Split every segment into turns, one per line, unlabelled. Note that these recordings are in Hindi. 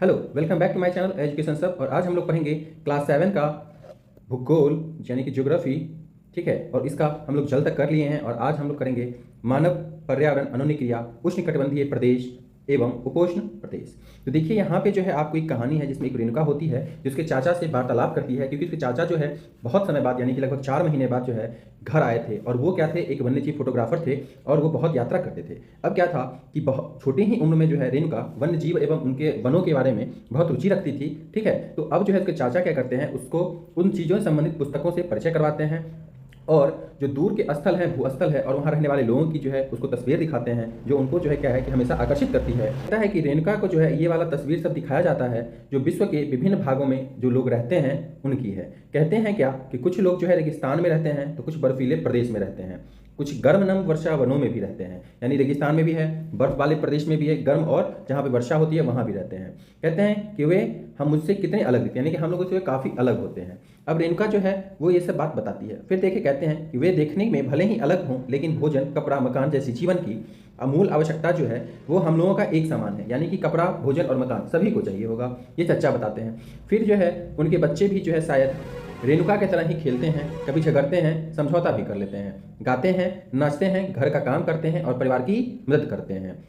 Hello, welcome back to my channel education सब। और आज हम लोग पढ़ेंगे क्लास 7 का भूगोल यानी कि ज्योग्राफी। ठीक है, और इसका हम लोग जल तक कर लिए हैं और आज हम लोग करेंगे मानव पर्यावरण अनुनिक्रिया उष्णकटिबंधीय प्रदेश एवं उपोष्ण प्रदेश। तो देखिए यहाँ पे जो है आपको एक कहानी है जिसमें एक रेणुका होती है जो उसके चाचा से वार्तालाप करती है, क्योंकि उसके चाचा जो है बहुत समय बाद यानी कि लगभग 4 महीने बाद जो है घर आए थे। और वो क्या थे, एक वन्यजीव फोटोग्राफर थे और वो बहुत यात्रा करते थे। अब क्या था कि बहुत छोटी ही उम्र में जो है रेणुका वन्यजीव एवं उनके वनों के बारे में बहुत रुचि रखती थी। ठीक है, तो अब जो है उसके चाचा क्या करते हैं, उसको उन चीज़ों से संबंधित पुस्तकों से परिचय करवाते हैं और जो दूर के स्थल हैं, भूस्थल है और वहाँ रहने वाले लोगों की जो है उसको तस्वीर दिखाते हैं, जो उनको जो है क्या है कि हमेशा आकर्षित करती है। कहता है कि रेणुका को जो है ये वाला तस्वीर सब दिखाया जाता है जो विश्व के विभिन्न भागों में जो लोग रहते हैं उनकी है। कहते हैं क्या कि कुछ लोग जो है रेगिस्तान में रहते हैं, तो कुछ बर्फीले प्रदेश में रहते हैं, कुछ गर्म नम वर्षा वनों में भी रहते हैं, यानी रेगिस्तान में भी है, बर्फ वाले प्रदेश में भी है गर्म, और जहाँ पे वर्षा होती है वहाँ भी रहते हैं। कहते हैं कि वे हम मुझसे कितने अलग दिखते हैं, यानी कि हम लोगों से काफ़ी अलग होते हैं। अब रेणुका जो है वो ये सब बात बताती है। फिर देखे कहते हैं कि वे देखने में भले ही अलग हों, लेकिन भोजन, कपड़ा, मकान जैसी जीवन की अमूल आवश्यकता जो है वो हम लोगों का एक समान है, यानी कि कपड़ा, भोजन और मकान सभी को चाहिए होगा, ये चच्चा बताते हैं। फिर जो है उनके बच्चे भी जो है शायद रेणुका की तरह ही खेलते हैं, कभी झगड़ते हैं, समझौता भी कर लेते हैं, गाते हैं, नाचते हैं, घर का काम करते हैं और परिवार की मदद करते हैं।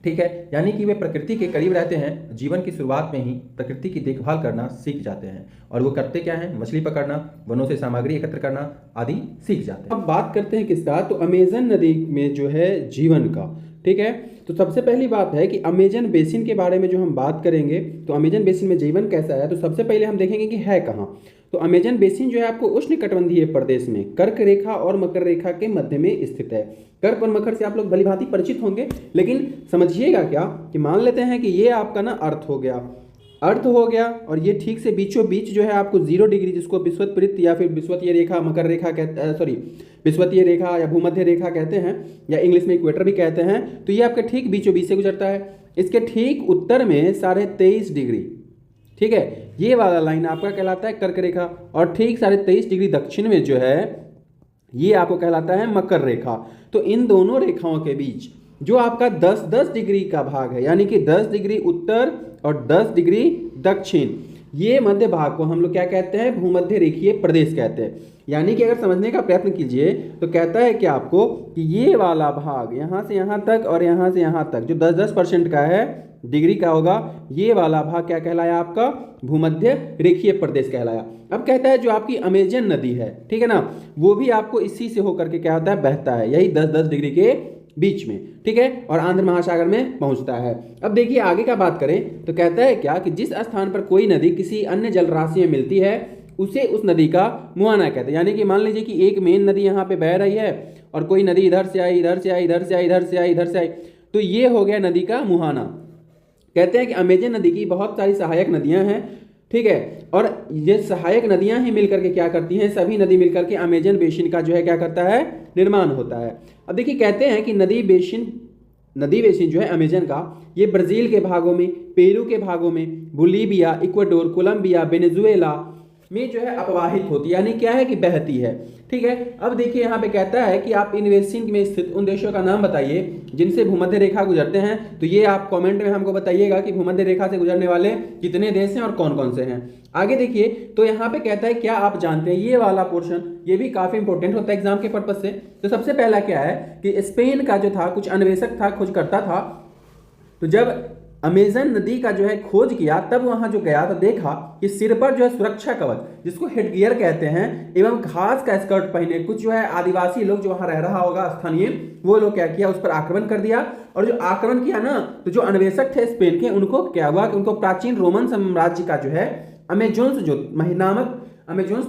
ठीक है, यानी कि वे प्रकृति के करीब रहते हैं, जीवन की शुरुआत में ही प्रकृति की देखभाल करना सीख जाते हैं। और वो करते क्या हैं, मछली पकड़ना, वनों से सामग्री एकत्र करना आदि सीख जाते हैं।
अब बात करते हैं किसका, तो अमेजन नदी में जो है जीवन का। ठीक है, तो सबसे पहली बात है कि अमेजन बेसिन के बारे में जो हम बात करेंगे, तो अमेजन बेसिन में जीवन कैसा है, तो सबसे पहले हम देखेंगे कि है कहाँ। तो अमेजन बेसिन जो है आपको उष्णकटिबंधीय प्रदेश में कर्क रेखा और मकर रेखा के मध्य में स्थित है। कर्क और मकर से आप लोग भली भांति परिचित होंगे, लेकिन समझिएगा क्या कि मान लेते हैं कि ये आपका ना अर्थ हो गया, अर्थ हो गया, और ये ठीक से बीचों बीच जो है आपको 0 डिग्री, जिसको विषुवत या फिर विषुवतीय रेखा, मकर रेखा कहते, सॉरी विषुवतीय रेखा या भूमध्य रेखा कहते हैं, या इंग्लिश में इक्वेटर भी कहते हैं। तो ये आपके ठीक बीचों बीच से गुजरता है। इसके ठीक उत्तर में 23.5 डिग्री, ठीक है, ये वाला लाइन आपका कहलाता है कर्क रेखा। और ठीक 23.5 डिग्री दक्षिण में जो है ये आपको कहलाता है मकर रेखा। तो इन दोनों रेखाओं के बीच जो आपका 10-10 डिग्री का भाग है, यानी कि 10 डिग्री उत्तर और 10 डिग्री दक्षिण, ये मध्य भाग को हम लोग क्या कहते हैं, भूमध्य रेखीय प्रदेश कहते हैं। यानी कि अगर समझने का प्रयत्न कीजिए तो कहता है कि आपको कि ये वाला भाग यहाँ से यहाँ तक और यहाँ से यहाँ तक जो 10-10% का है, डिग्री का होगा, ये वाला भाग क्या कहलाया, आपका भूमध्य रेखीय प्रदेश कहलाया। अब कहता है जो आपकी अमेजन नदी है, ठीक है ना, वो भी आपको इसी से होकर के क्या होता है, बहता है, यही 10-10 डिग्री के बीच में। ठीक है, और आंध्र महासागर में पहुंचता है। अब देखिए आगे का बात करें तो कहता है क्या कि जिस स्थान पर कोई नदी किसी अन्य जल राशि में मिलती है उसे उस नदी का मुहाना कहते हैं। यानी कि मान लीजिए कि एक मेन नदी यहाँ पे बह रही है और कोई नदी इधर से आई, इधर से आई, इधर से आई, इधर से आई, इधर से आई, तो ये हो गया नदी का मुहाना। कहते हैं कि अमेजन नदी की बहुत सारी सहायक नदियां हैं, ठीक है, और ये सहायक नदियां ही मिलकर के क्या करती हैं, सभी नदी मिलकर के अमेजन बेसिन का जो है क्या करता है, निर्माण होता है। अब देखिए कहते हैं कि नदी बेसिन जो है अमेजन का, ये ब्राजील के भागों में, पेरू के भागों में, बोलीविया, इक्वाडोर, कोलंबिया, वेनेजुएला में जो है अपवाहित होती है, यानी क्या है कि बहती है। ठीक है, अब देखिए यहाँ पे कहता है कि आप इन बेसिन में स्थित उन देशों का नाम बताइए जिनसे भूमध्य रेखा गुजरते हैं। तो ये आप कमेंट में हमको बताइएगा कि भूमध्य रेखा से गुजरने वाले कितने देश हैं और कौन कौन से हैं। आगे देखिए तो यहाँ पे कहता है क्या आप जानते हैं, ये वाला पोर्शन ये भी काफी इंपॉर्टेंट होता है एग्जाम के पर्पज से। तो सबसे पहला क्या है कि स्पेन का जो था कुछ अन्वेषक था, खोज करता था, तो जब अमेजन नदी का जो है खोज किया तब वहां जो गया तो देखा कि सिर पर जो है सुरक्षा कवच जिसको हेडगियर कहते हैं एवं घास का स्कर्ट पहने कुछ जो है आदिवासी लोग जो वहां रह रहा होगा स्थानीय, वो लोग क्या किया, उस पर आक्रमण कर दिया। और जो आक्रमण किया ना, तो जो अन्वेषक थे स्पेन के, उनको क्या हुआ कि उनको प्राचीन रोमन साम्राज्य का जो है अमेजोन्स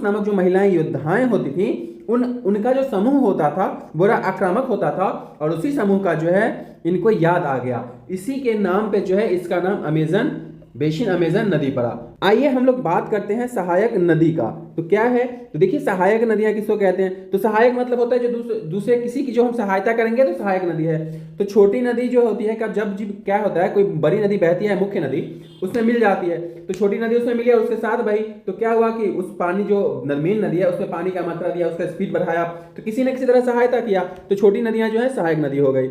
नामक जो महिलाएं योद्धाएं होती थी, उनका जो समूह होता था बड़ा आक्रामक होता था, और उसी समूह का जो है इनको याद आ गया, इसी के नाम पे जो है इसका नाम अमेजन बेसिन, अमेजन नदी पड़ा। आइए हम लोग बात करते हैं सहायक नदी का। तो क्या है, तो देखिए सहायक नदियां किसको कहते हैं, तो सहायक मतलब होता है जो दूसरे किसी की जो हम सहायता करेंगे तो सहायक नदी है। तो छोटी नदी जो होती है जब क्या होता है, कोई बड़ी नदी बहती है, मुख्य नदी उसमें मिल जाती है, तो छोटी नदी उसमें मिली और उसके साथ भाई तो क्या हुआ कि उस पानी जो मेन नदी है उसमें पानी का मात्रा दिया, उसका स्पीड बढ़ाया, तो किसी न किसी तरह सहायता किया, तो छोटी नदियां जो है सहायक नदी हो गई।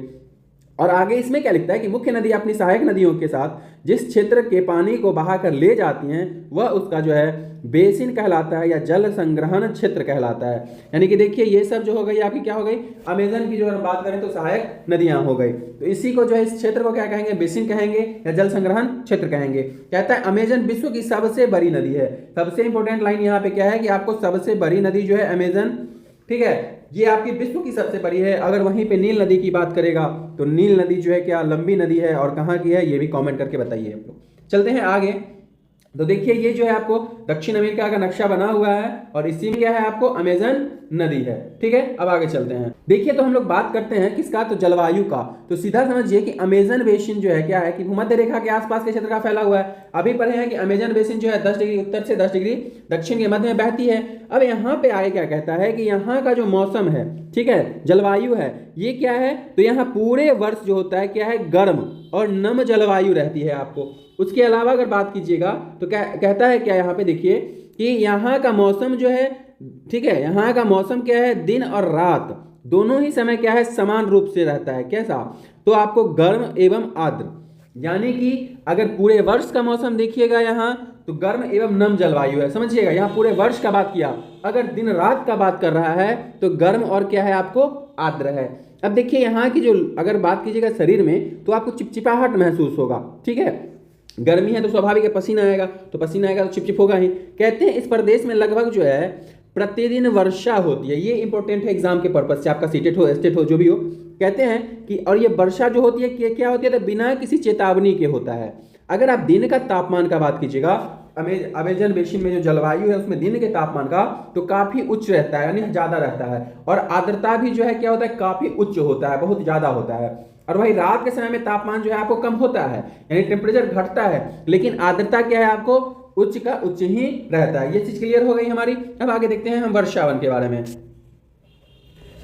और आगे इसमें क्या लिखता है कि मुख्य नदी अपनी सहायक नदियों के साथ जिस क्षेत्र के पानी को बहाकर ले जाती हैं वह उसका जो है बेसिन कहलाता है या जल संग्रहण क्षेत्र कहलाता है। यानी कि देखिए ये सब जो हो गई आपकी क्या हो गई, अमेजन की जो हम बात करें तो सहायक नदियां हो गई। तो इसी को जो है इस क्षेत्र को क्या कहेंगे, बेसिन कहेंगे या जल संग्रहण क्षेत्र कहेंगे। कहता है अमेजन विश्व की सबसे बड़ी नदी है। सबसे इंपॉर्टेंट लाइन यहाँ पे क्या है कि आपको सबसे बड़ी नदी जो है अमेजन, ठीक है, ये आपकी विश्व की सबसे बड़ी है। अगर वहीं पे नील नदी की बात करेगा तो नील नदी जो है क्या लंबी नदी है और कहाँ की है ये भी कमेंट करके बताइए आप लोग। चलते हैं आगे। तो देखिए ये जो है आपको दक्षिण अमेरिका का नक्शा बना हुआ है और इसी में क्या है आपको अमेजन नदी है। ठीक है, अब आगे चलते हैं। देखिए तो हम लोग बात करते हैं किसका, तो जलवायु का। तो सीधा समझिए कि अमेजन बेसिन जो है क्या है कि भूमध्य रेखा के आसपास के क्षेत्र का फैला हुआ है। अभी पढ़े हैं कि अमेजन बेसिन जो है 10 डिग्री उत्तर से 10 डिग्री दक्षिण के मध्य में बहती है। अब यहाँ पे आगे क्या कहता है कि यहाँ का जो मौसम है, ठीक है, जलवायु है, ये क्या है, तो यहाँ पूरे वर्ष जो होता है क्या है, गर्म और नम जलवायु रहती है आपको। उसके अलावा अगर बात कीजिएगा तो क्या कहता है, क्या यहाँ पे देखिए कि यहाँ का मौसम जो है, ठीक है, यहाँ का मौसम क्या है, दिन और रात दोनों ही समय क्या है समान रूप से रहता है। कैसा, तो आपको गर्म एवं आर्द्र, यानी कि अगर पूरे वर्ष का मौसम देखिएगा यहाँ तो गर्म एवं नम जलवायु है। समझिएगा यहाँ पूरे वर्ष का बात किया, अगर दिन रात का बात कर रहा है तो गर्म और क्या है आपको आर्द्र है। अब देखिए यहाँ की जो अगर बात कीजिएगा शरीर में तो आपको चिपचिपाहट महसूस होगा। ठीक है, गर्मी है तो स्वाभाविक है पसीना आएगा, तो पसीना आएगा तो चिपचिप होगा ही। कहते हैं इस प्रदेश में लगभग जो है प्रतिदिन वर्षा होती है। ये इंपॉर्टेंट है एग्जाम के पर्पज से, आपका सीटेट हो एस्टेट हो जो भी हो। कहते हैं कि और ये वर्षा जो होती है क्या होती है, तो बिना किसी चेतावनी के होता है। अगर आप दिन का तापमान का बात कीजिएगा, अमेजन बेसिन में जो जलवायु है उसमें दिन के तापमान का तो काफी उच्च रहता है, यानी ज्यादा रहता है। और आर्द्रता भी जो है क्या होता है, काफी उच्च होता है, बहुत ज्यादा होता है। और वही रात के समय में तापमान जो है आपको कम होता है, यानी टेम्परेचर घटता है, लेकिन आर्द्रता क्या है आपको उच्च का उच्च ही रहता है। ये चीज क्लियर हो गई हमारी। अब आगे देखते हैं हम वर्षावन के बारे में।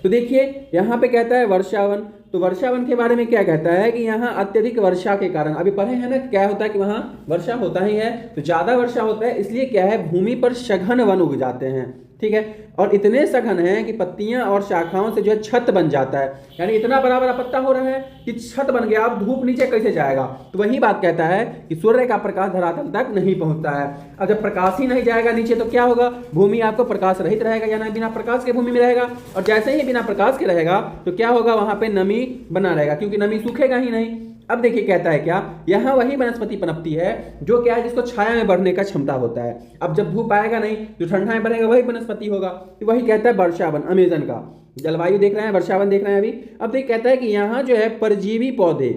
तो देखिए यहाँ पे कहता है वर्षावन, तो वर्षावन के बारे में क्या कहता है कि यहाँ अत्यधिक वर्षा के कारण, अभी पढ़े हैं ना क्या होता है कि वहाँ वर्षा होता ही है, तो ज्यादा वर्षा होता है इसलिए क्या है भूमि पर सघन वन उग जाते हैं। ठीक है, और इतने सघन हैं कि पत्तियां और शाखाओं से जो है छत बन जाता है, यानी इतना बड़ा बड़ा पत्ता हो रहा है कि छत बन गया। अब धूप नीचे कैसे जाएगा, तो वही बात कहता है कि सूर्य का प्रकाश धरातल तक नहीं पहुंचता है। अब जब प्रकाश ही नहीं जाएगा नीचे तो क्या होगा, भूमि आपको प्रकाश रहित रहेगा, यानी बिना प्रकाश के भूमि में रहेगा। और जैसे ही बिना प्रकाश के रहेगा तो क्या होगा, वहां पे नमी बना रहेगा, क्योंकि नमी सूखेगा ही नहीं। अब देखिए कहता है क्या, यहाँ वही वनस्पति पनपती है जो क्या है जिसको छाया में बढ़ने का क्षमता होता है। अब जब धूप आएगा नहीं, जो ठंडा में बढ़ेगा वही वनस्पति होगा। तो वही कहता है वर्षावन, अमेजन का जलवायु देख रहे हैं, वर्षावन देख रहे हैं अभी। अब देखिए कहता है कि यहाँ जो है परजीवी पौधे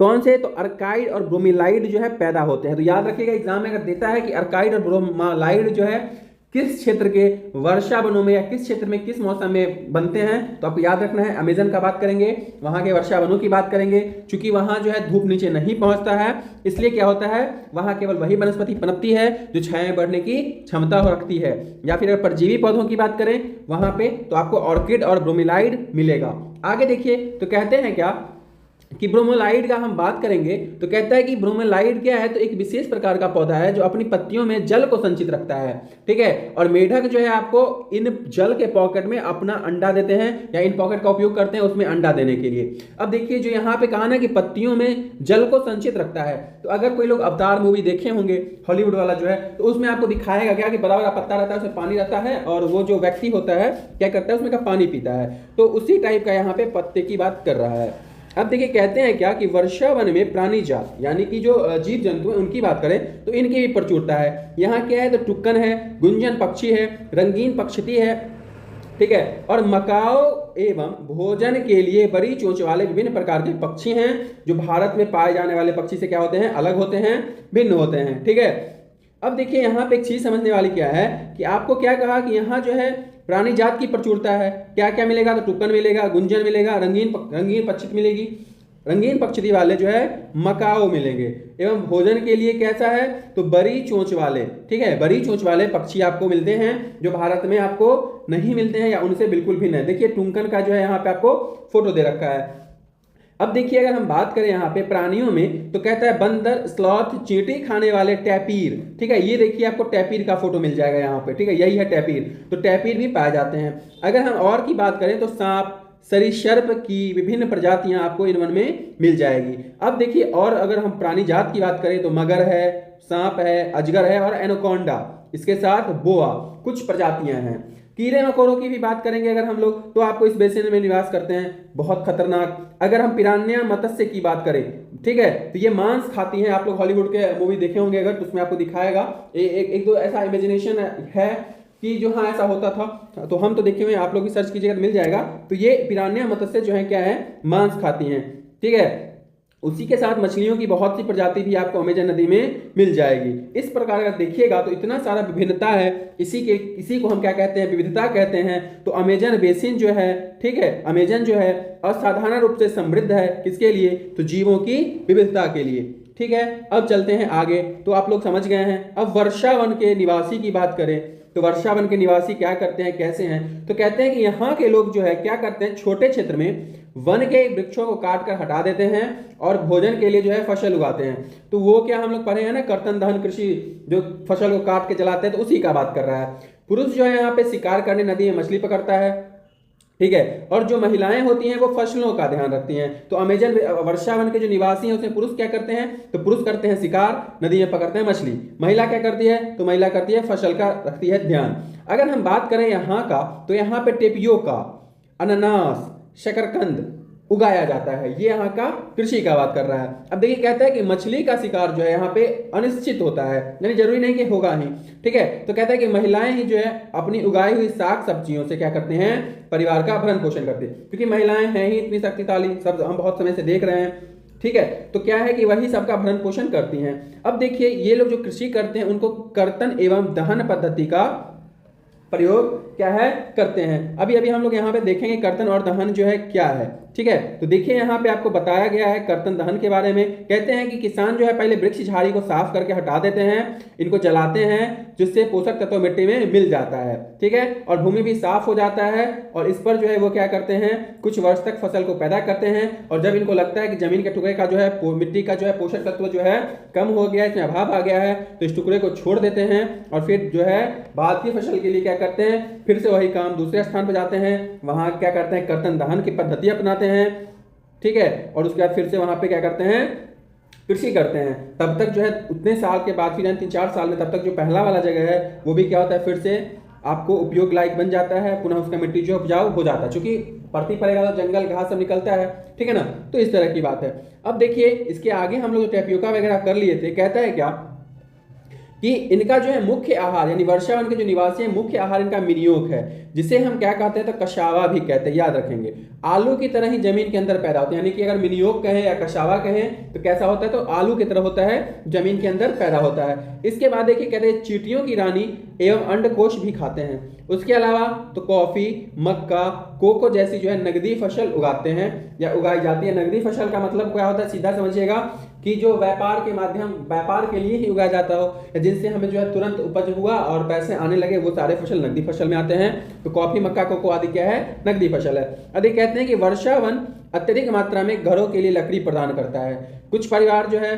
कौन से, तो अर्काइड और ब्रोमीलाइड जो है पैदा होते हैं। तो याद रखिएगा एग्जाम में अगर देता है कि अर्काइड और ब्रोमीलाइड जो है किस क्षेत्र के वर्षा वनों में या किस क्षेत्र में किस मौसम में बनते हैं, तो आपको याद रखना है अमेजन का बात करेंगे, वहां के वर्षा वनों की बात करेंगे। चूंकि वहां जो है धूप नीचे नहीं पहुंचता है, इसलिए क्या होता है वहां केवल वही वनस्पति पनपती है जो छाया में बढ़ने की क्षमता रखती है। या फिर अगर परजीवी पौधों की बात करें वहां पे तो आपको ऑर्किड और ब्रोमीलाइड मिलेगा। आगे देखिए तो कहते हैं क्या कि ब्रोमीलाइड का हम बात करेंगे तो कहता है कि ब्रोमीलाइड क्या है, तो एक विशेष प्रकार का पौधा है जो अपनी पत्तियों में जल को संचित रखता है। ठीक है, और मेढक जो है आपको इन जल के पॉकेट में अपना अंडा देते हैं या इन पॉकेट का उपयोग करते हैं उसमें अंडा देने के लिए। अब देखिए जो यहाँ पे कहा ना कि पत्तियों में जल को संचित रखता है, तो अगर कोई लोग अवतार मूवी देखे होंगे हॉलीवुड वाला जो है, तो उसमें आपको दिखाएगा क्या कि बड़ा बड़ा पत्ता रहता है, उसमें पानी रहता है और वो जो व्यक्ति होता है क्या करता है उसमें का पानी पीता है। तो उसी टाइप का यहाँ पे पत्ते की बात कर रहा है। अब देखिए कहते हैं क्या कि वर्षावन में प्राणी जात यानी कि जो जीव जंतु है उनकी बात करें तो इनकी भी प्रचुरता है। यहाँ क्या है, तो टुक्कन है, गुंजन पक्षी है, रंगीन पक्षी है, ठीक है, और मकाओ एवं भोजन के लिए बड़ी चोंच वाले विभिन्न प्रकार के पक्षी हैं जो भारत में पाए जाने वाले पक्षी से क्या होते हैं, अलग होते हैं, भिन्न होते हैं। ठीक है, अब देखिए यहाँ पे एक चीज समझने वाली क्या है कि आपको क्या कहा कि यहाँ जो है प्राणी जात की प्रचुरता है। क्या क्या मिलेगा, तो टुक्कन मिलेगा, गुंजन मिलेगा, रंगीन पक्षी मिलेगी, रंगीन पक्षी वाले जो है मकाओ मिलेंगे, एवं भोजन के लिए कैसा है, तो बड़ी चोंच वाले, ठीक है, बड़ी चोंच वाले पक्षी आपको मिलते हैं जो भारत में आपको नहीं मिलते हैं या उनसे बिल्कुल भी नहीं। देखिए टुक्कन का जो है यहाँ पे आपको फोटो दे रखा है। अब देखिए अगर हम बात करें यहाँ पे प्राणियों में तो कहता है बंदर, स्लॉथ, चींटी खाने वाले टैपीर। ठीक है, ये देखिए आपको टैपीर का फोटो मिल जाएगा यहाँ पे। ठीक है, यही है टैपीर, तो टैपीर भी पाए जाते हैं। अगर हम और की बात करें तो सांप, सरीसृप की विभिन्न प्रजातियां आपको इन वन में मिल जाएगी। अब देखिए, और अगर हम प्राणी जात की बात करें तो मगर है, सांप है, अजगर है और एनाकोंडा, इसके साथ बोआ, कुछ प्रजातियां हैं। कीड़े मकोड़ों की भी बात करेंगे अगर हम लोग, तो आपको इस बेसिन में निवास करते हैं, बहुत खतरनाक। अगर हम पिरान्या मत्स्य की बात करें, ठीक है, तो ये मांस खाती हैं। आप लोग हॉलीवुड के मूवी देखे होंगे अगर, तो उसमें आपको दिखाएगा एक दो ऐसा इमेजिनेशन है कि जो हाँ ऐसा होता था, तो हम तो देखे हुए, आप लोग भी सर्च कीजिएगा तो मिल जाएगा। तो ये पिरान्या मत्स्य जो है क्या है, मांस खाती हैं, ठीक है। उसी के साथ मछलियों की बहुत सी प्रजाति भी आपको अमेजन नदी में मिल जाएगी। इस प्रकार अगर देखिएगा तो इतना सारा विभिन्नता है, इसी को हम क्या कहते हैं, विविधता कहते हैं। तो अमेजन बेसिन जो है, ठीक है, अमेजन जो है असाधारण रूप से समृद्ध है, किसके लिए, तो जीवों की विविधता के लिए, ठीक है। अब चलते हैं आगे, तो आप लोग समझ गए हैं। अब वर्षा वन के निवासी की बात करें तो वर्षा वन के निवासी क्या करते हैं, कैसे हैं, तो कहते हैं कि यहाँ के लोग जो है क्या करते हैं, छोटे क्षेत्र में वन के वृक्षों को काट कर हटा देते हैं और भोजन के लिए जो है फसल उगाते हैं। तो वो क्या हम लोग पढ़े हैं ना, कर्तन दहन कृषि, जो फसल को काट के जलाते हैं, तो उसी का बात कर रहा है। पुरुष जो है यहाँ पे शिकार करने नदी में मछली पकड़ता है, ठीक है, और जो महिलाएं होती हैं वो फसलों का ध्यान रखती हैं। तो अमेजन वर्षा वन के जो निवासी हैं उसमें पुरुष क्या करते हैं, तो पुरुष करते हैं शिकार, नदी में पकड़ते हैं मछली। महिला क्या करती है, तो महिला करती है फसल का रखती है ध्यान। अगर हम बात करें यहाँ का, तो यहाँ पे टेपियोका, अनानास, शकरकंद उगाया जाता है। ये यहाँ का कृषि का बात कर रहा है। अब देखिए, कहता है कि मछली का शिकार जो है यहाँ पे अनिश्चित होता है, यानी जरूरी नहीं कि होगा ही, ठीक है। तो कहता है कि महिलाएं ही जो है अपनी उगाई हुई साग सब्जियों से क्या करते हैं, परिवार का भरण पोषण करते हैं, क्योंकि महिलाएं हैं ही इतनी शक्तिशाली, सब हम बहुत समय से देख रहे हैं, ठीक है। तो क्या है कि वही सबका भरण पोषण करती हैं। अब देखिए, ये लोग जो कृषि करते हैं उनको कर्तन एवं दहन पद्धति का प्रयोग क्या है, करते हैं। अभी अभी हम लोग यहाँ पे देखेंगे कर्तन और दहन जो है क्या है, ठीक है। तो देखिए यहाँ पे आपको बताया गया है कर्तन दहन के बारे में। कहते हैं कि किसान जो है पहले वृक्ष झाड़ी को साफ करके हटा देते हैं, इनको जलाते हैं, जिससे पोषक तत्व मिट्टी में मिल जाता है, ठीक है, और भूमि भी साफ हो जाता है। और इस पर जो है वो क्या करते हैं, कुछ वर्ष तक फसल को पैदा करते हैं। और जब इनको लगता है कि जमीन के टुकड़े का जो है, मिट्टी का जो है पोषक तत्व जो है कम हो गया है, इसमें अभाव आ गया है, तो इस टुकड़े को छोड़ देते हैं और फिर जो है बाद की फसल के लिए क्या करते हैं, फिर से वही काम दूसरे स्थान पर जाते हैं, वहां क्या करते हैं, कर्तन दहन की पद्धति अपनाते हैं, ठीक है। और उसके बाद फिर से वहां पे क्या करते हैं, कृषि करते हैं। तब तक जो है उतने साल के बाद, फिर 3-4 साल में, तब तक जो पहला वाला जगह है वो भी क्या होता है, फिर से आपको उपयोग लायक बन जाता है, पुनः उसका मिट्टी जो उपजाऊ हो जाता है, क्योंकि पड़ती पड़ेगा तो जंगल घास सब निकलता है, ठीक है ना। तो इस तरह की बात है। अब देखिए, इसके आगे हम लोग टेपियोका वगैरह कर लिए थे। कहता है क्या कि इनका जो है मुख्य आहार, यानी वर्षा वन के जो निवासी हैं, मुख्य आहार इनका मिनियोक है, जिसे हम क्या कहते हैं, तो कशावा भी कहते हैं, याद रखेंगे। आलू की तरह ही जमीन के अंदर पैदा होते हैं, यानी कि अगर मिनियोक कहें या कशावा कहें तो कैसा होता है, तो आलू की तरह होता है, जमीन के अंदर पैदा होता है। इसके बाद देखिए, कहते हैं चींटियों की रानी एवं अंडकोश भी खाते हैं। उसके अलावा तो कॉफी, मक्का, कोको जैसी जो है नगदी फसल उगाते हैं या उगाई जाती है। नगदी फसल का मतलब क्या होता है, सीधा समझिएगा कि जो व्यापार के माध्यम, व्यापार के लिए ही उगाया जाता हो, या जिनसे हमें जो है तुरंत उपज हुआ और पैसे आने लगे, वो सारे फसल नगदी फसल में आते हैं। तो कॉफी, मक्का, कोको आदि क्या है, नगदी फसल है। अधिक कहते हैं कि वर्षा वन अत्यधिक मात्रा में घरों के लिए लकड़ी प्रदान करता है। कुछ परिवार जो है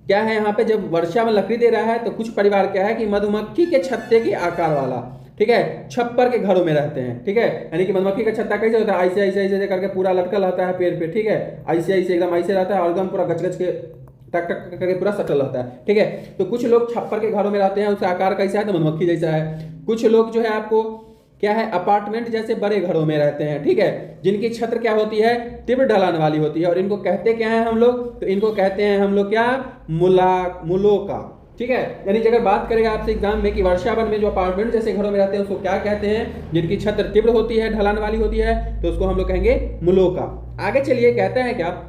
क्या है, यहाँ पे जब वर्षा में लकड़ी दे रहा है, तो कुछ परिवार क्या है कि मधुमक्खी के छत्ते के आकार वाला, ठीक है, छप्पर के घरों में रहते हैं, ठीक है। यानी कि मधुमक्खी का छत्ता कैसे होता है, ऐसे ऐसे ऐसे करके पूरा लटका रहता है पेड़ पे, ठीक है, ऐसे ऐसे एकदम ऐसे रहता है और एकदम पूरा गच गच के टक टक करके पूरा सटल रहता है, ठीक है। तो कुछ लोग छप्पर के घरों में रहते हैं, उसका आकार कैसा है, तो मधुमक्खी जैसा है। कुछ लोग जो है आपको क्या है, अपार्टमेंट जैसे बड़े घरों में रहते हैं, ठीक है, जिनकी छत क्या होती है, तीव्र ढलान वाली होती है। और इनको कहते क्या है हम लोग, तो इनको कहते हैं हम लोग क्या, मुलोका, ठीक है। यानी अगर बात करेगा आपसे एग्जाम में कि वर्षा वन में जो अपार्टमेंट जैसे घरों में रहते हैं उसको क्या कहते हैं, जिनकी छत तीव्र होती है, ढलान वाली होती है, तो उसको हम लोग कहेंगे मुलोका। आगे चलिए, कहते हैं क्या,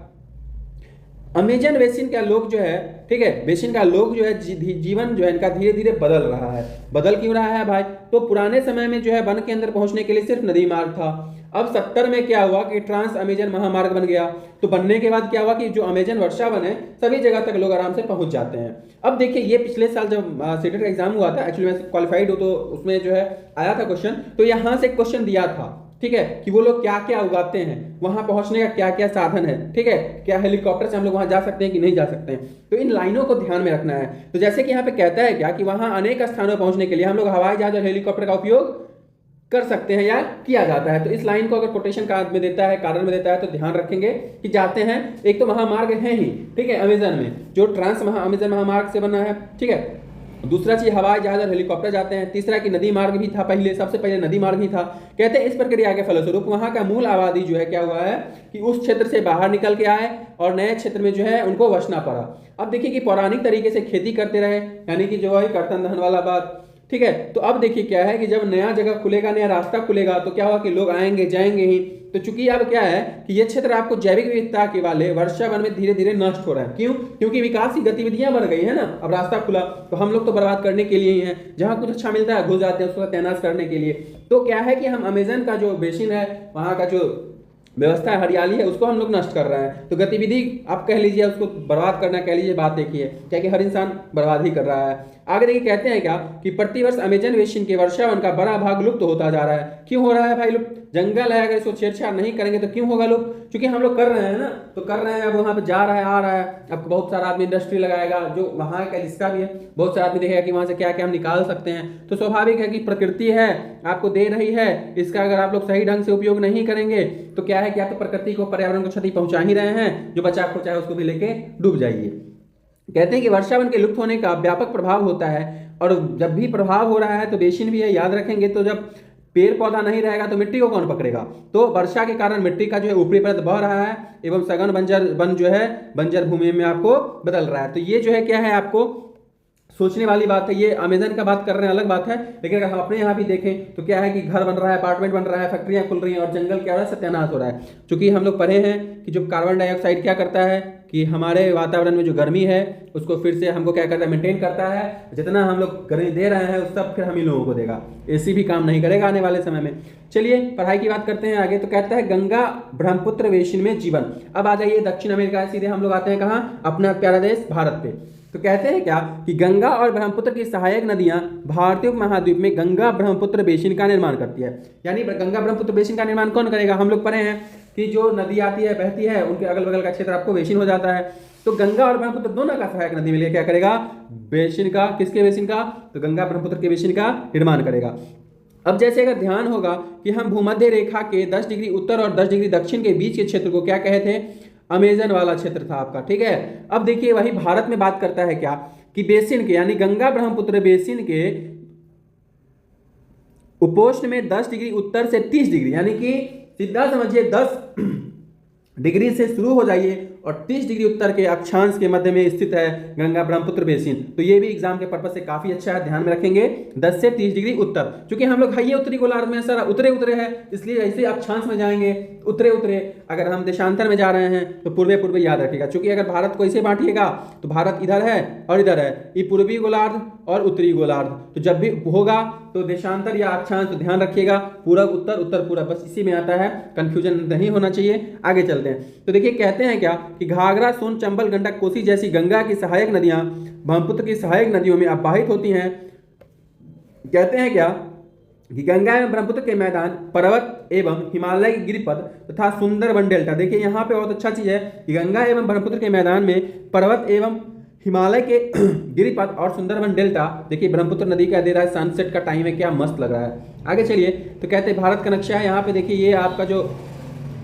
अमेजन बेसिन का लोग जो है, ठीक है, बेसिन का लोग जो है जीवन जो है इनका धीरे धीरे बदल रहा है। बदल क्यों रहा है भाई, तो पुराने समय में जो है वन के अंदर पहुंचने के लिए सिर्फ नदी मार्ग था। अब 70 में क्या हुआ कि ट्रांस अमेजन महामार्ग बन गया। तो बनने के बाद क्या हुआ कि जो अमेजन वर्षा वन है, सभी जगह तक लोग आराम से पहुंच जाते हैं। अब देखिए, ये पिछले साल जब सीटेट का एग्जाम हुआ था, एक्चुअली मैं क्वालिफाइड हूं, तो उसमें जो है आया था क्वेश्चन, तो यहां से क्वेश्चन दिया था, ठीक है, कि वो लोग क्या क्या उगाते हैं, वहां पहुंचने का क्या क्या साधन है, ठीक है, क्या हेलीकॉप्टर से हम लोग वहां जा सकते हैं कि नहीं जा सकते हैं। तो इन लाइनों को ध्यान में रखना है। तो जैसे कि यहाँ पे कहता है क्या कि वहां अनेक स्थानों पर पहुंचने के लिए हम लोग हवाई जहाज और हेलीकॉप्टर का उपयोग कर सकते हैं या किया जाता है। तो इस लाइन को अगर कोटेशन का में देता है, कारण में देता है, तो ध्यान रखेंगे कि जाते हैं। एक तो महामार्ग है ही, ठीक है, अमेजन में जो अमेजन महामार्ग से बना है, ठीक है। दूसरा चीज हवाई जहाज और हेलीकॉप्टर जाते हैं। तीसरा कि नदी मार्ग भी था, पहले सबसे पहले नदी मार्ग ही था। कहते हैं इस प्रक्रिया के फलस्वरूप वहां का मूल आबादी जो है क्या हुआ है कि उस क्षेत्र से बाहर निकल के आए और नए क्षेत्र में जो है उनको बसना पड़ा। अब देखिए कि पौराणिक तरीके से खेती करते रहे, यानी कि जो है कर्तन दहन वाला बात, ठीक है। तो अब देखिए क्या है कि जब नया जगह खुलेगा, नया रास्ता खुलेगा, तो क्या होगा कि लोग आएंगे जाएंगे ही। तो चूंकि अब क्या है कि ये क्षेत्र आपको जैविक विविधता के वाले वर्षा वन में धीरे धीरे नष्ट हो रहा है। क्यों? क्योंकि विकास की गतिविधियां बढ़ गई है ना, अब रास्ता खुला, तो हम लोग तो बर्बाद करने के लिए ही हैं। जहां कुछ अच्छा मिलता है घुस जाते हैं उसको तैनात करने के लिए। तो क्या है कि हम अमेजन का जो बेसिन है, वहां का जो व्यवस्था है, हरियाली है, उसको हम लोग नष्ट कर रहे हैं। तो गतिविधि आप कह लीजिए, उसको बर्बाद करना कह लीजिए, बात देखिए क्या कि हर इंसान बर्बाद ही कर रहा है। आगे देखिए कहते हैं क्या कि प्रतिवर्ष अमेजन बेसिन के वर्षा वन का बड़ा भाग लुप्त होता जा रहा है। क्यों हो रहा है भाई लुप्त? जंगल है, अगर इसको छेड़छाड़ नहीं करेंगे तो क्यों होगा लुप्त? क्योंकि हम लोग कर रहे हैं ना, तो कर रहे हैं। अब वहां पे जा रहा है, आ रहा है, अब बहुत सारा आदमी इंडस्ट्री लगाएगा, जो वहां का जिसका भी है, बहुत सारा आदमी देखेगा कि वहां से क्या क्या हम निकाल सकते हैं। तो स्वाभाविक है कि प्रकृति है आपको दे रही है, इसका अगर आप लोग सही ढंग से उपयोग नहीं करेंगे तो क्या है कि आप तो प्रकृति को, पर्यावरण को क्षति पहुंचा ही रहे हैं। जो बचा खुचा है उसको भी लेके डूब जाइए। कहते हैं कि वर्षा वन के लुप्त होने का व्यापक प्रभाव होता है, और जब भी प्रभाव हो रहा है तो बेसिन भी है, याद रखेंगे। तो जब पेड़ पौधा नहीं रहेगा तो मिट्टी को कौन पकड़ेगा? तो वर्षा के कारण मिट्टी का जो है ऊपरी परत बह रहा है एवं सघन बंजर वन जो है बंजर भूमि में आपको बदल रहा है। तो ये जो है क्या है आपको सोचने वाली बात है। ये अमेजन का बात कर रहे हैं, अलग बात है, लेकिन अगर हम अपने यहाँ भी देखें तो क्या है कि घर बन रहा है, अपार्टमेंट बन रहा है, फैक्ट्रियां खुल रही हैं और जंगल क्या हो रहा है, सत्यानाश हो रहा है। क्योंकि हम लोग पढ़े हैं कि जो कार्बन डाइऑक्साइड क्या करता है कि हमारे वातावरण में जो गर्मी है उसको फिर से हमको क्या करता है, मेंटेन करता है। जितना हम लोग गर्मी दे रहे हैं उस सब फिर हम ही लोगों को देगा। एसी भी काम नहीं करेगा आने वाले समय में। चलिए पढ़ाई की बात करते हैं आगे। तो कहता है गंगा ब्रह्मपुत्र बेसिन में जीवन। अब आ जाइए दक्षिण अमेरिका, सीधे हम लोग आते हैं कहाँ, अपना प्यारा देश भारत पे। तो कहते हैं क्या कि गंगा और ब्रह्मपुत्र की सहायक नदियां भारतीय उपमहाद्वीप में गंगा ब्रह्मपुत्र बेसिन का निर्माण करती है। यानी गंगा ब्रह्मपुत्र बेसिन का निर्माण कौन करेगा? हम लोग पढ़े हैं कि जो नदी आती है, बहती है, उनके अगल बगल का क्षेत्र आपको बेसिन हो जाता है। तो गंगा और ब्रह्मपुत्र दोनों का सहायक नदी मिलकर क्या करेगा? बेसिन का, किसके बेसिन का? तो गंगा ब्रह्मपुत्र के बेसिन का निर्माण करेगा। अब जैसे अगर ध्यान होगा कि हम भूमध्य रेखा के 10 डिग्री उत्तर और 10 डिग्री दक्षिण के बीच के क्षेत्र को क्या कहे थे? अमेजन वाला क्षेत्र था आपका, ठीक है। अब देखिए वही भारत में बात करता है क्या कि बेसिन के, यानी गंगा ब्रह्मपुत्र बेसिन के उपोष्ण में 10 डिग्री उत्तर से 30 डिग्री, यानी कि सीधा समझिए 10 डिग्री से शुरू हो जाइए और 30 डिग्री उत्तर के अक्षांश के मध्य में स्थित है गंगा ब्रह्मपुत्र बेसिन। तो ये भी एग्जाम के पर्पज से काफी अच्छा है, ध्यान में रखेंगे 10 से 30 डिग्री उत्तर। क्योंकि हम लोग है उत्तरी गोलार्ध में सर, उतरे उतरे है, इसलिए ऐसे अक्षांश में जाएंगे उतरे उतरे। अगर हम देशांतर में जा रहे हैं तो पूर्वे पूर्वे याद रखिएगा। क्योंकि अगर भारत को ऐसे बांटिएगा तो भारत इधर है और इधर है, ये पूर्वी गोलार्ध और उत्तरी गोलार्ध। तो जब भी होगा तो देशांतर या अक्षांश तो ध्यान रखिएगा, पूरब उत्तर उत्तर पूरब, बस इसी में आता है, कंफ्यूजन नहीं होना चाहिए। आगे चलते हैं। तो देखिए कहते हैं क्या कि घाघरा, सोन, चंबल, गंडक, कोसी जैसी गंगा की सहायक नदियां ब्रह्मपुत्र की सहायक नदियों में अपाहित होती हैं। कहते हैं क्या कि गंगा एवं ब्रह्मपुत्र के मैदान पर्वत एवं हिमालय की गिरिपथ तथा सुंदरबन डेल्टा। देखिए यहाँ पे बहुत अच्छा चीज है कि गंगा एवं ब्रह्मपुत्र के मैदान में पर्वत एवं हिमालय के गिरिपथ और सुंदरबन डेल्टा। देखिए ब्रह्मपुत्र नदी का दे रहा है, सनसेट का टाइम है, क्या मस्त लग रहा है। आगे चलिए। तो कहते हैं भारत का नक्शा है, यहाँ पे देखिए ये आपका जो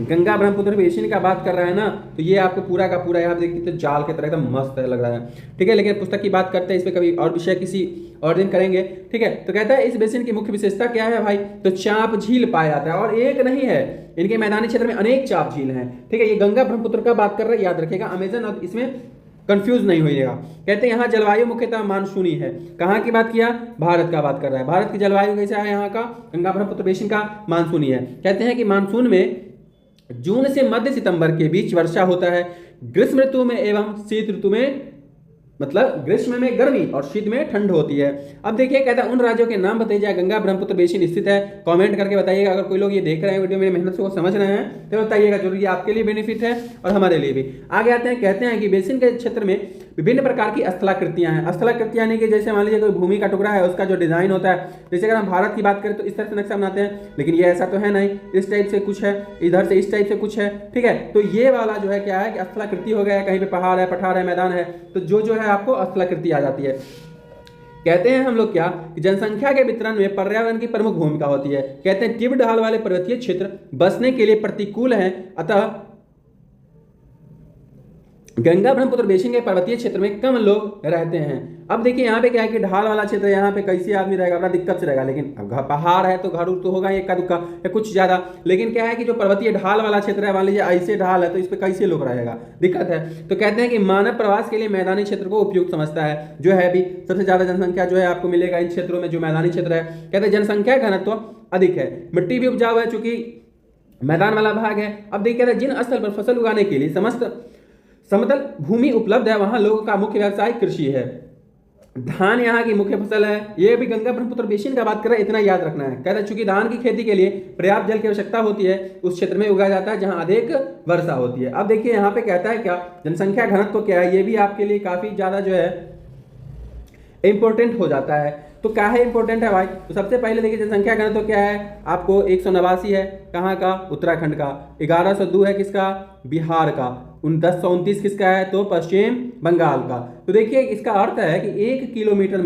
गंगा ब्रह्मपुत्र बेसिन का बात कर रहा है ना, तो ये आपको पूरा का पूरा यहाँ देखिए तो जाल की तरह एकदम मस्त लग रहा है, ठीक है। लेकिन पुस्तक की बात करते हैं, इस पर कभी और विषय किसी और दिन करेंगे, ठीक है। तो कहता है इस बेसिन की मुख्य विशेषता क्या है भाई? तो चाप झील पाया जाता है, और एक नहीं है, इनके मैदानी क्षेत्र में अनेक चाप झील हैं, ठीक है। ये गंगा ब्रह्मपुत्र का बात कर रहा है, याद रखेगा, अमेजन और इसमें कंफ्यूज नहीं होइएगा। कहते हैं यहाँ जलवायु मुख्यतः मानसूनी है। कहाँ की बात किया? भारत का बात कर रहा है। भारत की जलवायु कैसा है? यहाँ का गंगा ब्रह्मपुत्र बेसिन का मानसूनी है। कहते हैं कि मानसून में जून से मध्य सितंबर के बीच वर्षा होता है। ग्रीष्म ऋतु में एवं शीत ऋतु में, मतलब ग्रीष्म में गर्मी और शीत में ठंड होती है। अब देखिए कहता है उन राज्यों के नाम बताइए जहाँ गंगा ब्रह्मपुत्र बेसिन स्थित है। कमेंट करके बताइएगा। अगर कोई लोग ये देख रहे हैं वीडियो, मेरी मेहनत से वो समझ रहे हैं तो बताइएगा जरूर, ये आपके लिए बेनिफिट है और हमारे लिए भी। आगे आते हैं। कहते हैं कि बेसिन के क्षेत्र में विभिन्न प्रकार की स्थलाकृतियां हैं। स्थलाकृतियां यानी कि जैसे मान लीजिए कोई भूमि का टुकड़ा है, उसका जो डिजाइन होता है, जैसे अगर हम भारत की बात करें तो इस तरह से नक्शा बनाते हैं, लेकिन ये ऐसा तो है नहीं, इस टाइप से कुछ है, इधर से इस टाइप से कुछ है, ठीक है। तो ये वाला जो है क्या है कि स्थलाकृति हो गया, कहीं पे पहाड़ है, पठार है, मैदान है, तो जो है आपको स्थलाकृति आ जाती है। कहते हैं हम लोग क्या कि जनसंख्या के वितरण में पर्यावरण की प्रमुख भूमिका होती है। कहते हैं तीव्र ढाल वाले पर्वतीय क्षेत्र बसने के लिए प्रतिकूल हैं, अतः गंगा ब्रह्मपुत्र बेसिन के पर्वतीय क्षेत्र में कम लोग रहते हैं। अब देखिए यहाँ पे क्या है कि ढाल वाला क्षेत्र, यहाँ पे कैसे आदमी रहेगा, बड़ा दिक्कत से रहेगा। लेकिन अब पहाड़ है तो घर तो होगा एक का दुक्का या कुछ ज्यादा। लेकिन क्या है कि जो पर्वतीय ढाल वाला क्षेत्र है, मान लीजिए ऐसे ढाल है तो इस पे कैसे लोग रहेगा, दिक्कत है। तो कहते हैं कि मानव प्रवास के लिए मैदानी क्षेत्र को उपयुक्त समझता है। जो है अभी सबसे ज्यादा जनसंख्या जो है आपको मिलेगा इन क्षेत्रों में, जो मैदानी क्षेत्र है। कहते हैं जनसंख्या घनत्व अधिक है, मिट्टी भी उपजाऊ है चूंकि मैदान वाला भाग है। अब देखिए जिन स्थल पर फसल उगाने के लिए समस्त समतल भूमि उपलब्ध है, वहां लोगों का मुख्य व्यवसाय कृषि है। धान यहाँ की मुख्य फसल है। ये भी गंगा ब्रह्मपुत्र बेसिन का बात कर रहे हैं, इतना याद रखना है। कहते हैं चूंकि धान की खेती के लिए पर्याप्त जल की आवश्यकता होती है, उस क्षेत्र में उगाया जाता है जहां अधिक वर्षा होती है। अब देखिए यहाँ पे कहता है क्या, जनसंख्या घनत्व क्या है, ये भी आपके लिए काफी ज्यादा जो है इंपॉर्टेंट हो जाता है। तो क्या है इंपॉर्टेंट है भाई, तो सबसे पहले देखिए जनसंख्या घनत्व क्या है आपको 189 है, कहाँ का, उत्तराखंड का। 1102 है किसका, बिहार का। 1029 किसका है, तो पश्चिम बंगाल का। तो देखिए इसका अर्थ है कि 1 किलोमीटर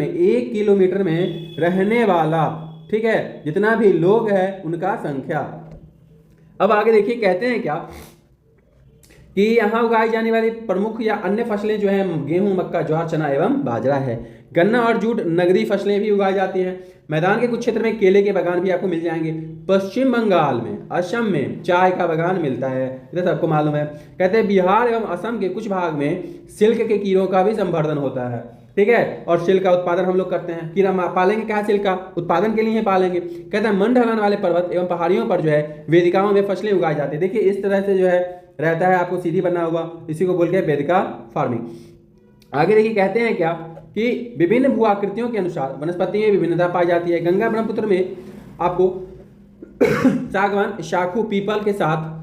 में रहने वाला, ठीक है, जितना भी लोग है उनका संख्या। अब आगे देखिए कहते हैं क्या कि यहाँ उगाई जाने वाली प्रमुख या अन्य फसलें जो हैं गेहूं, मक्का, ज्वार, चना एवं बाजरा है। गन्ना और जूट नगदी फसलें भी उगाई जाती हैं। मैदान के कुछ क्षेत्र में केले के बागान भी आपको मिल जाएंगे। पश्चिम बंगाल में, असम में चाय का बागान मिलता है, ये सबको मालूम है। कहते हैं बिहार एवं असम के कुछ भाग में सिल्क के कीड़ों का भी संवर्धन होता है, ठीक है, और सिल्क का उत्पादन हम लोग करते हैं। कीड़ा पालेंगे क्या, सिल्क का उत्पादन के लिए पालेंगे। कहते हैं मन ढलान वाले पर्वत एवं पहाड़ियों पर जो है वेदिकाओं में फसलें उगाई जाती है। देखिए इस तरह से जो है रहता है, आपको सीधी बनना होगा, इसी को बोल के वेदिका फार्मिंग। आगे देखिए कहते हैं क्या कि विभिन्न भू आकृतियों के अनुसार वनस्पति में विभिन्नता पाई जाती है। गंगा ब्रह्मपुत्र में आपको सागवान, शाखू, पीपल के साथ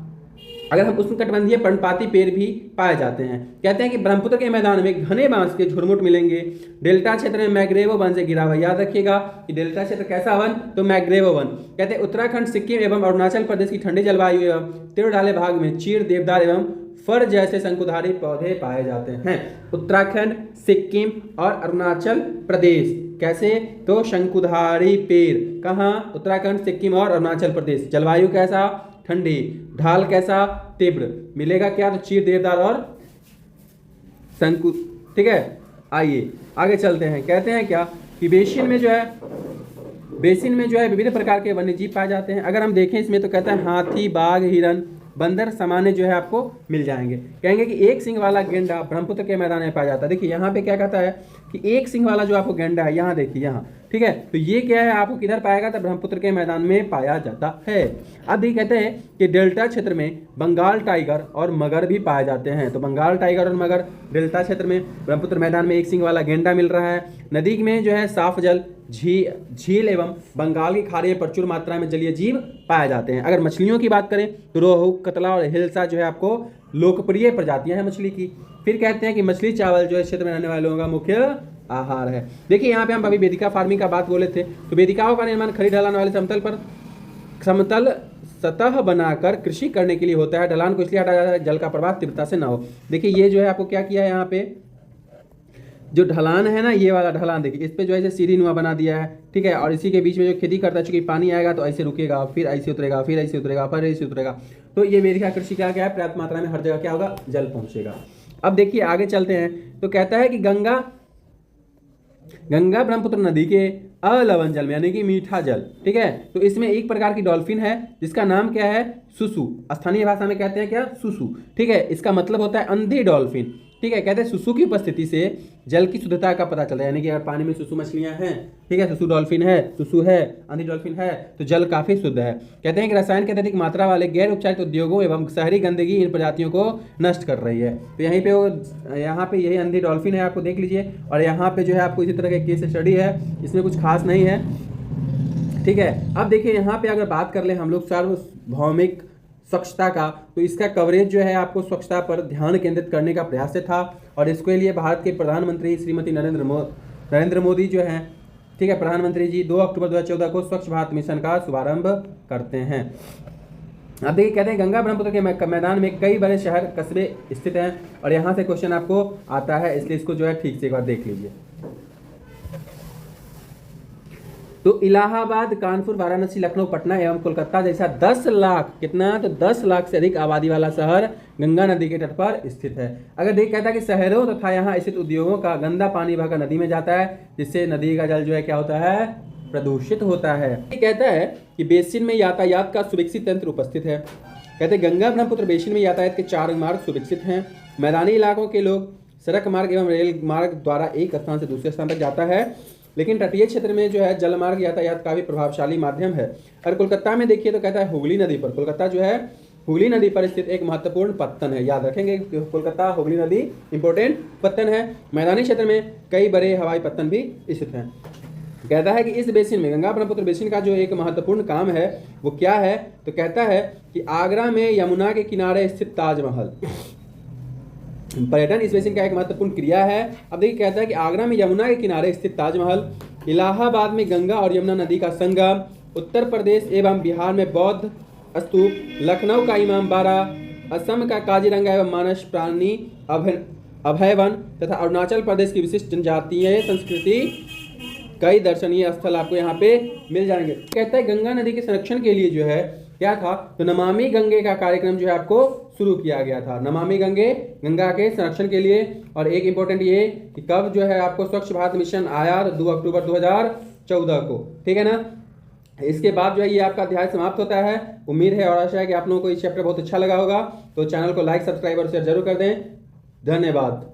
अगर हम उष्णकटिबंधीय पर्णपाती पेड़ भी पाए जाते हैं। कहते हैं कि ब्रह्मपुत्र के मैदान में घने बांस के झुरमुट मिलेंगे। डेल्टा क्षेत्र में मैग्रेवो वन से घिरा हुआ, याद रखिएगा कि डेल्टा क्षेत्र कैसा वन, तो मैग्रेवो वन। कहते हैं उत्तराखंड, सिक्किम एवं अरुणाचल प्रदेश की ठंडी जलवायु एवं तीव्र ढाले भाग में चीड़, देवदार एवं फर जैसे शंकुधारी पौधे पाए जाते हैं। उत्तराखंड, सिक्किम और अरुणाचल प्रदेश कैसे, तो शंकुधारी पेड़ कहाँ, उत्तराखंड, सिक्किम और अरुणाचल प्रदेश। जलवायु कैसा, ठंडी, ढाल कैसा, तीव्र। मिलेगा क्या, तो चीड़, देवदार और शंकु, ठीक है। आइए आगे चलते हैं। कहते हैं क्या कि बेसिन में जो है विभिन्न प्रकार के वन्य जीव पाए जाते हैं। अगर हम देखें इसमें तो कहता है हाथी, बाघ, हिरन, बंदर सामान्य जो है आपको मिल जाएंगे। कहेंगे कि एक सिंह वाला गेंडा ब्रह्मपुत्र के मैदान में पाया जाता है। देखिए यहाँ पे क्या कहता है कि एक सिंह वाला जो आपको गेंडा है, यहाँ देखिए यहाँ, ठीक है, तो ये क्या है आपको किधर पाएगा, तो ब्रह्मपुत्र के मैदान में पाया जाता है। अब ये कहते हैं कि डेल्टा क्षेत्र में बंगाल टाइगर और मगर भी पाए जाते हैं। तो बंगाल टाइगर और मगर डेल्टा क्षेत्र में, ब्रह्मपुत्र मैदान में एक सिंह वाला गेंडा मिल रहा है। नदी में जो है साफ जल, झील एवं बंगाल की खाड़ी में प्रचुर मात्रा में जलीय जीव पाए जाते हैं। अगर मछलियों की बात करें तो रोहू, कतला और हिल्सा जो है आपको लोकप्रिय प्रजातियां हैं मछली की। फिर कहते हैं कि मछली चावल जो है क्षेत्र में रहने वाले लोगों का मुख्य आहार है। देखिए यहाँ पे हम अभी वेदिका फार्मिंग का बात बोले थे, तो वेदिकाओं का निर्माण खड़ी ढलान वाले समतल सतह बनाकर कृषि करने के लिए होता है। ढलान को इसलिए हटाया जाता है जल का प्रवाह तीव्रता से ना हो। देखिए ये जो है आपको क्या किया है, यहाँ पे जो ढलान है ना, ये वाला ढलान देखिए, इस पे जो है सीढ़ी नुमा बना दिया है, ठीक है, और इसी के बीच में जो खेती करता है, चूंकि पानी आएगा तो ऐसे रुकेगा, फिर ऐसे उतरेगा, फिर ऐसे उतरेगा, फिर ऐसे उतरेगा। तो ये वेदिका कृषि क्या है, पर्याप्त मात्रा में हर जगह क्या होगा, जल पहुंचेगा। अब देखिए आगे चलते हैं, तो कहता है कि गंगा ब्रह्मपुत्र नदी के अलवण जल में, यानी कि मीठा जल, ठीक है, तो इसमें एक प्रकार की डॉल्फिन है जिसका नाम क्या है, सुसु। स्थानीय भाषा में कहते हैं क्या, सुसु, ठीक है, इसका मतलब होता है अंधी डॉल्फिन, ठीक है। कहते हैं सुसु की उपस्थिति से जल की शुद्धता का पता चलता है, यानी कि अगर पानी में सुसु मछलियां हैं, ठीक है, सुसु डॉल्फिन है, सुसु है, अंधी डॉल्फिन है, तो जल काफी शुद्ध है। कहते हैं कि रसायन की अत्यधिक मात्रा वाले गैर उपचारित उद्योगों एवं शहरी गंदगी इन प्रजातियों को नष्ट कर रही है। तो यहीं पे यहाँ पे यही अंधी डॉल्फिन है, आपको देख लीजिए। और यहाँ पे जो है आपको इसी तरह के केस स्टडी है, इसमें कुछ खास नहीं है, ठीक है। अब देखिए यहाँ पे अगर बात कर ले हम लोग सार्वभौमिक स्वच्छता का, तो इसका कवरेज जो है आपको स्वच्छता पर ध्यान केंद्रित करने का प्रयास से था। और इसके लिए भारत के प्रधानमंत्री श्रीमती नरेंद्र मोदी जो हैं, ठीक है, प्रधानमंत्री जी 2 अक्टूबर 2014 को स्वच्छ भारत मिशन का शुभारंभ करते हैं। अब देखिए कहते हैं गंगा ब्रह्मपुत्र के मैदान में कई बड़े शहर कस्बे स्थित हैं, और यहाँ से क्वेश्चन आपको आता है, इसलिए इसको जो है ठीक से एक बार देख लीजिए। तो इलाहाबाद, कानपुर, वाराणसी, लखनऊ, पटना एवं कोलकाता जैसा 10 लाख, कितना, तो 10 लाख से अधिक आबादी वाला शहर गंगा नदी के तट पर स्थित है। अगर देख कहता है कि शहरों तथा यहाँ स्थित उद्योगों का गंदा पानी बहकर नदी में जाता है, जिससे नदी का जल जो है क्या होता है, प्रदूषित होता है। ये कहता है कि बेसिन में यातायात का सुविकसित तंत्र उपस्थित है। कहते हैं गंगा ब्रह्मपुत्र बेसिन में यातायात के 4 मार्ग सुविकसित हैं। मैदानी इलाकों के लोग सड़क मार्ग एवं रेल मार्ग द्वारा एक स्थान से दूसरे स्थान तक जाता है, लेकिन तटीय क्षेत्र में जो है जल मार्ग यातायात का भी प्रभावशाली माध्यम है। और कोलकाता में देखिए तो कहता है हुगली नदी पर, कोलकाता जो है हुगली नदी पर स्थित एक महत्वपूर्ण पत्तन है। याद रखेंगे कोलकाता हुगली नदी इंपॉर्टेंट पत्तन है। मैदानी क्षेत्र में कई बड़े हवाई पत्तन भी स्थित हैं। कहता है कि इस बेसिन में, गंगा ब्रह्मपुत्र बेसिन का जो एक महत्वपूर्ण काम है वो क्या है, तो कहता है कि आगरा में यमुना के किनारे स्थित ताजमहल पर्यटन इस बेसिन का एक महत्वपूर्ण क्रिया है। अब देखिए कहता है कि आगरा में यमुना के किनारे स्थित ताजमहल, इलाहाबाद में गंगा और यमुना नदी का संगम, उत्तर प्रदेश एवं बिहार में बौद्ध स्तूप, लखनऊ का इमामबाड़ा, असम का काजीरंगा एवं मानस प्राणी अभयवन तथा अरुणाचल प्रदेश की विशिष्ट जनजातीय संस्कृति, कई दर्शनीय स्थल आपको यहाँ पे मिल जाएंगे। कहता है गंगा नदी के संरक्षण के लिए जो है क्या था, तो नमामि गंगे का कार्यक्रम जो है आपको शुरू किया गया था। नमामि गंगे, गंगा के संरक्षण के लिए। और एक इंपॉर्टेंट ये कि कब जो है आपको स्वच्छ भारत मिशन आया, 2 अक्टूबर 2014 को, ठीक है ना। इसके बाद जो है ये आपका अध्याय समाप्त होता है। उम्मीद है और आशा है कि आप लोगों को ये चैप्टर बहुत अच्छा लगा होगा। तो चैनल को लाइक, सब्सक्राइब और शेयर जरूर कर दें। धन्यवाद।